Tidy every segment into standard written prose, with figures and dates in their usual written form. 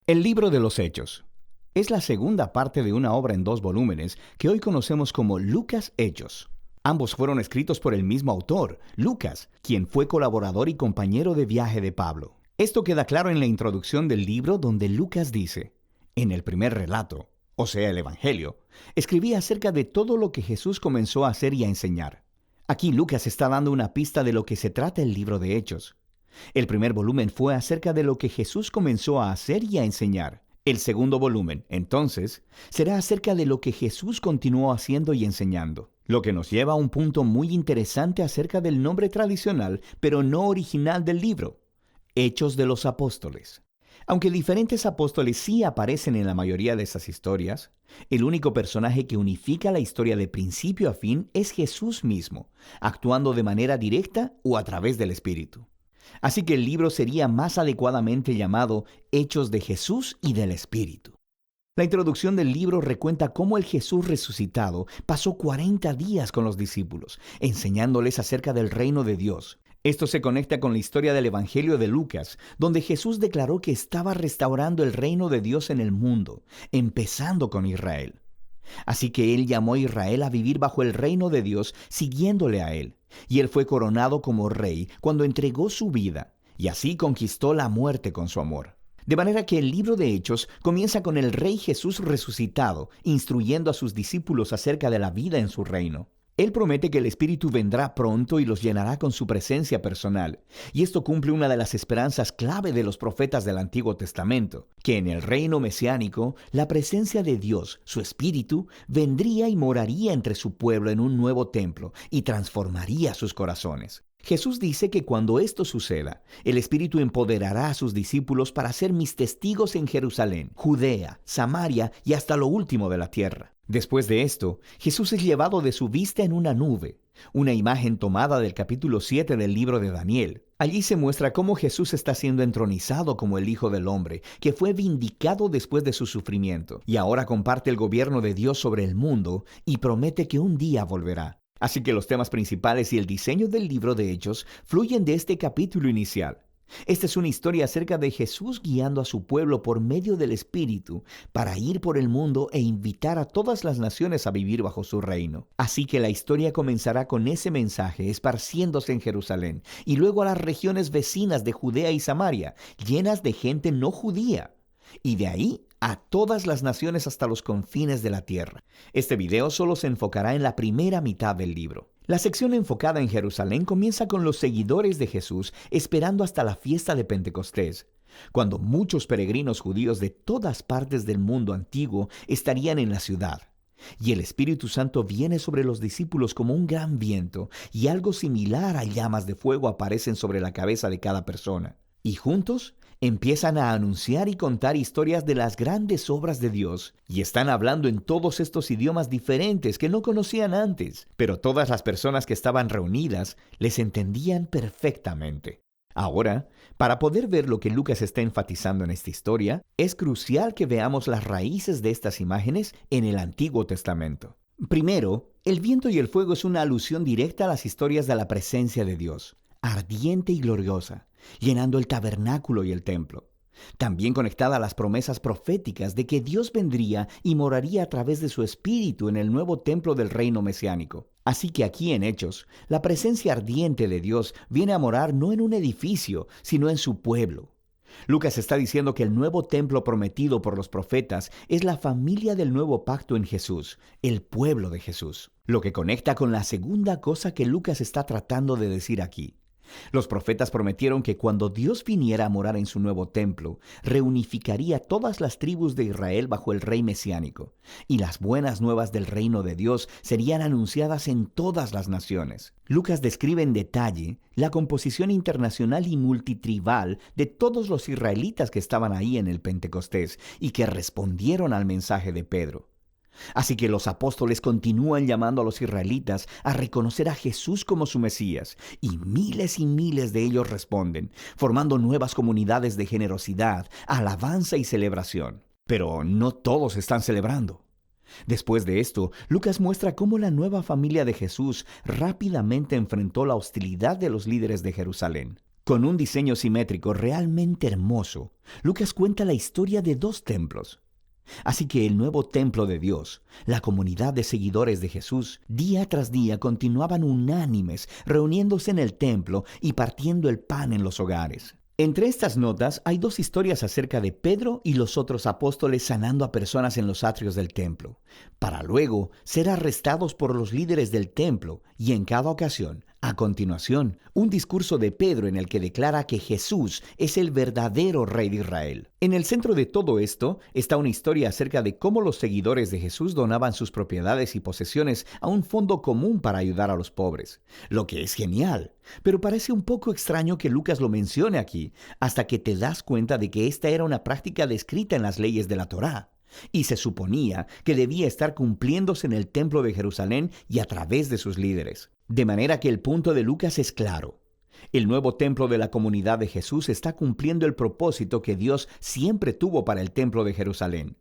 El libro de los Hechos es la segunda parte de una obra en 2 volúmenes que hoy conocemos como Lucas Hechos. Ambos fueron escritos por el mismo autor, Lucas, quien fue colaborador y compañero de viaje de Pablo. Esto queda claro en la introducción del libro, donde Lucas dice: en el primer relato, o sea, el Evangelio, escribí acerca de todo lo que Jesús comenzó a hacer y a enseñar. Aquí Lucas está dando una pista de lo que se trata el libro de Hechos. El primer volumen fue acerca de lo que Jesús comenzó a hacer y a enseñar. El segundo volumen, entonces, será acerca de lo que Jesús continuó haciendo y enseñando. Lo que nos lleva a un punto muy interesante acerca del nombre tradicional, pero no original del libro: Hechos de los Apóstoles. Aunque diferentes apóstoles sí aparecen en la mayoría de esas historias, el único personaje que unifica la historia de principio a fin es Jesús mismo, actuando de manera directa o a través del Espíritu. Así que el libro sería más adecuadamente llamado Hechos de Jesús y del Espíritu. La introducción del libro recuenta cómo el Jesús resucitado pasó 40 días con los discípulos, enseñándoles acerca del reino de Dios. Esto se conecta con la historia del Evangelio de Lucas, donde Jesús declaró que estaba restaurando el reino de Dios en el mundo, empezando con Israel. Así que él llamó a Israel a vivir bajo el reino de Dios, siguiéndole a él. Y él fue coronado como rey cuando entregó su vida, y así conquistó la muerte con su amor. De manera que el libro de Hechos comienza con el Rey Jesús resucitado, instruyendo a sus discípulos acerca de la vida en su reino. Él promete que el Espíritu vendrá pronto y los llenará con su presencia personal. Y esto cumple una de las esperanzas clave de los profetas del Antiguo Testamento, que en el reino mesiánico, la presencia de Dios, su Espíritu, vendría y moraría entre su pueblo en un nuevo templo y transformaría sus corazones. Jesús dice que cuando esto suceda, el Espíritu empoderará a sus discípulos para ser mis testigos en Jerusalén, Judea, Samaria y hasta lo último de la tierra. Después de esto, Jesús es llevado de su vista en una nube, una imagen tomada del capítulo 7 del libro de Daniel. Allí se muestra cómo Jesús está siendo entronizado como el Hijo del Hombre, que fue vindicado después de su sufrimiento, y ahora comparte el gobierno de Dios sobre el mundo y promete que un día volverá. Así que los temas principales y el diseño del libro de Hechos fluyen de este capítulo inicial. Esta es una historia acerca de Jesús guiando a su pueblo por medio del Espíritu para ir por el mundo e invitar a todas las naciones a vivir bajo su reino. Así que la historia comenzará con ese mensaje esparciéndose en Jerusalén y luego a las regiones vecinas de Judea y Samaria, llenas de gente no judía. Y de ahí a todas las naciones hasta los confines de la tierra. Este video solo se enfocará en la primera mitad del libro. La sección enfocada en Jerusalén comienza con los seguidores de Jesús esperando hasta la fiesta de Pentecostés, cuando muchos peregrinos judíos de todas partes del mundo antiguo estarían en la ciudad. Y el Espíritu Santo viene sobre los discípulos como un gran viento, y algo similar a llamas de fuego aparecen sobre la cabeza de cada persona. Y juntos empiezan a anunciar y contar historias de las grandes obras de Dios, y están hablando en todos estos idiomas diferentes que no conocían antes, pero todas las personas que estaban reunidas les entendían perfectamente. Ahora, para poder ver lo que Lucas está enfatizando en esta historia, es crucial que veamos las raíces de estas imágenes en el Antiguo Testamento. Primero, el viento y el fuego es una alusión directa a las historias de la presencia de Dios, ardiente y gloriosa, llenando el tabernáculo y el templo. También conectada a las promesas proféticas de que Dios vendría y moraría a través de su Espíritu en el nuevo templo del reino mesiánico. Así que aquí en Hechos, la presencia ardiente de Dios viene a morar no en un edificio, sino en su pueblo. Lucas está diciendo que el nuevo templo prometido por los profetas es la familia del nuevo pacto en Jesús, el pueblo de Jesús. Lo que conecta con la segunda cosa que Lucas está tratando de decir aquí. Los profetas prometieron que cuando Dios viniera a morar en su nuevo templo, reunificaría todas las tribus de Israel bajo el rey mesiánico, y las buenas nuevas del reino de Dios serían anunciadas en todas las naciones. Lucas describe en detalle la composición internacional y multitribal de todos los israelitas que estaban ahí en el Pentecostés y que respondieron al mensaje de Pedro. Así que los apóstoles continúan llamando a los israelitas a reconocer a Jesús como su Mesías, y miles de ellos responden, formando nuevas comunidades de generosidad, alabanza y celebración. Pero no todos están celebrando. Después de esto, Lucas muestra cómo la nueva familia de Jesús rápidamente enfrentó la hostilidad de los líderes de Jerusalén. Con un diseño simétrico realmente hermoso, Lucas cuenta la historia de dos templos. Así que el nuevo templo de Dios, la comunidad de seguidores de Jesús, día tras día continuaban unánimes, reuniéndose en el templo y partiendo el pan en los hogares. Entre estas notas hay dos historias acerca de Pedro y los otros apóstoles sanando a personas en los atrios del templo, para luego ser arrestados por los líderes del templo y en cada ocasión, a continuación, un discurso de Pedro en el que declara que Jesús es el verdadero Rey de Israel. En el centro de todo esto está una historia acerca de cómo los seguidores de Jesús donaban sus propiedades y posesiones a un fondo común para ayudar a los pobres, lo que es genial. Pero parece un poco extraño que Lucas lo mencione aquí, hasta que te das cuenta de que esta era una práctica descrita en las leyes de la Torá, y se suponía que debía estar cumpliéndose en el templo de Jerusalén y a través de sus líderes. De manera que el punto de Lucas es claro. El nuevo templo de la comunidad de Jesús está cumpliendo el propósito que Dios siempre tuvo para el templo de Jerusalén.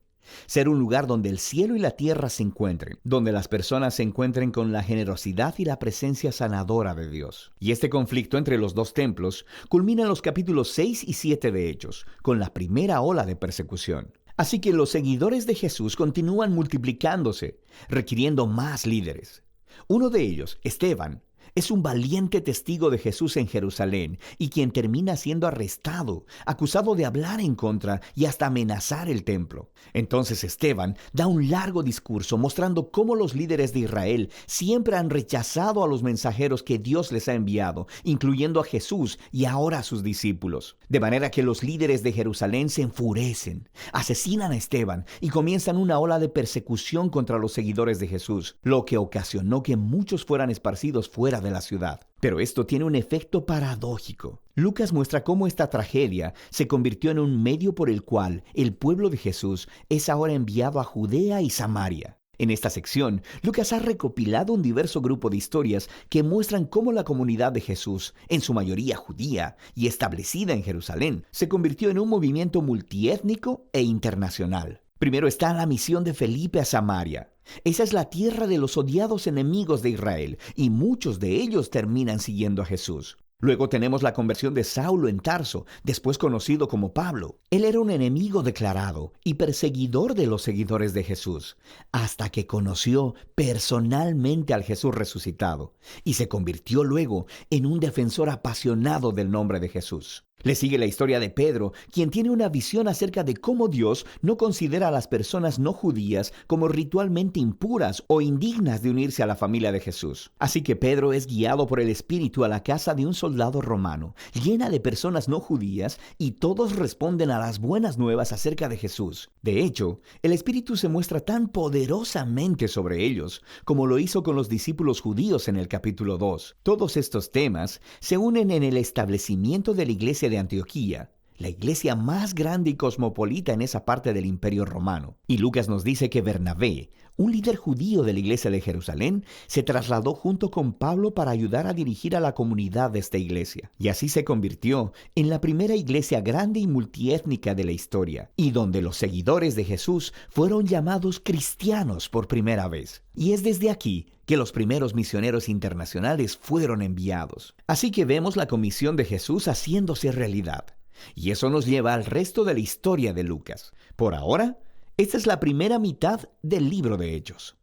Ser un lugar donde el cielo y la tierra se encuentren, donde las personas se encuentren con la generosidad y la presencia sanadora de Dios. Y este conflicto entre los dos templos culmina en los capítulos 6 y 7 de Hechos, con la primera ola de persecución. Así que los seguidores de Jesús continúan multiplicándose, requiriendo más líderes. Uno de ellos, Esteban, es un valiente testigo de Jesús en Jerusalén y quien termina siendo arrestado, acusado de hablar en contra y hasta amenazar el templo. Entonces Esteban da un largo discurso mostrando cómo los líderes de Israel siempre han rechazado a los mensajeros que Dios les ha enviado, incluyendo a Jesús y ahora a sus discípulos. De manera que los líderes de Jerusalén se enfurecen, asesinan a Esteban y comienzan una ola de persecución contra los seguidores de Jesús, lo que ocasionó que muchos fueran esparcidos fuera de la ciudad. Pero esto tiene un efecto paradójico. Lucas muestra cómo esta tragedia se convirtió en un medio por el cual el pueblo de Jesús es ahora enviado a Judea y Samaria. En esta sección, Lucas ha recopilado un diverso grupo de historias que muestran cómo la comunidad de Jesús, en su mayoría judía y establecida en Jerusalén, se convirtió en un movimiento multiétnico e internacional. Primero está la misión de Felipe a Samaria. Esa es la tierra de los odiados enemigos de Israel, y muchos de ellos terminan siguiendo a Jesús. Luego tenemos la conversión de Saulo en Tarso, después conocido como Pablo. Él era un enemigo declarado y perseguidor de los seguidores de Jesús, hasta que conoció personalmente al Jesús resucitado, y se convirtió luego en un defensor apasionado del nombre de Jesús. Le sigue la historia de Pedro, quien tiene una visión acerca de cómo Dios no considera a las personas no judías como ritualmente impuras o indignas de unirse a la familia de Jesús. Así que Pedro es guiado por el Espíritu a la casa de un soldado romano, llena de personas no judías, y todos responden a las buenas nuevas acerca de Jesús. De hecho, el Espíritu se muestra tan poderosamente sobre ellos, como lo hizo con los discípulos judíos en el capítulo 2. Todos estos temas se unen en el establecimiento de la iglesia de Antioquía, la iglesia más grande y cosmopolita en esa parte del Imperio Romano. Y Lucas nos dice que Bernabé, un líder judío de la iglesia de Jerusalén, se trasladó junto con Pablo para ayudar a dirigir a la comunidad de esta iglesia. Y así se convirtió en la primera iglesia grande y multiétnica de la historia, y donde los seguidores de Jesús fueron llamados cristianos por primera vez. Y es desde aquí que los primeros misioneros internacionales fueron enviados. Así que vemos la comisión de Jesús haciéndose realidad. Y eso nos lleva al resto de la historia de Lucas. Por ahora, esta es la primera mitad del libro de Hechos.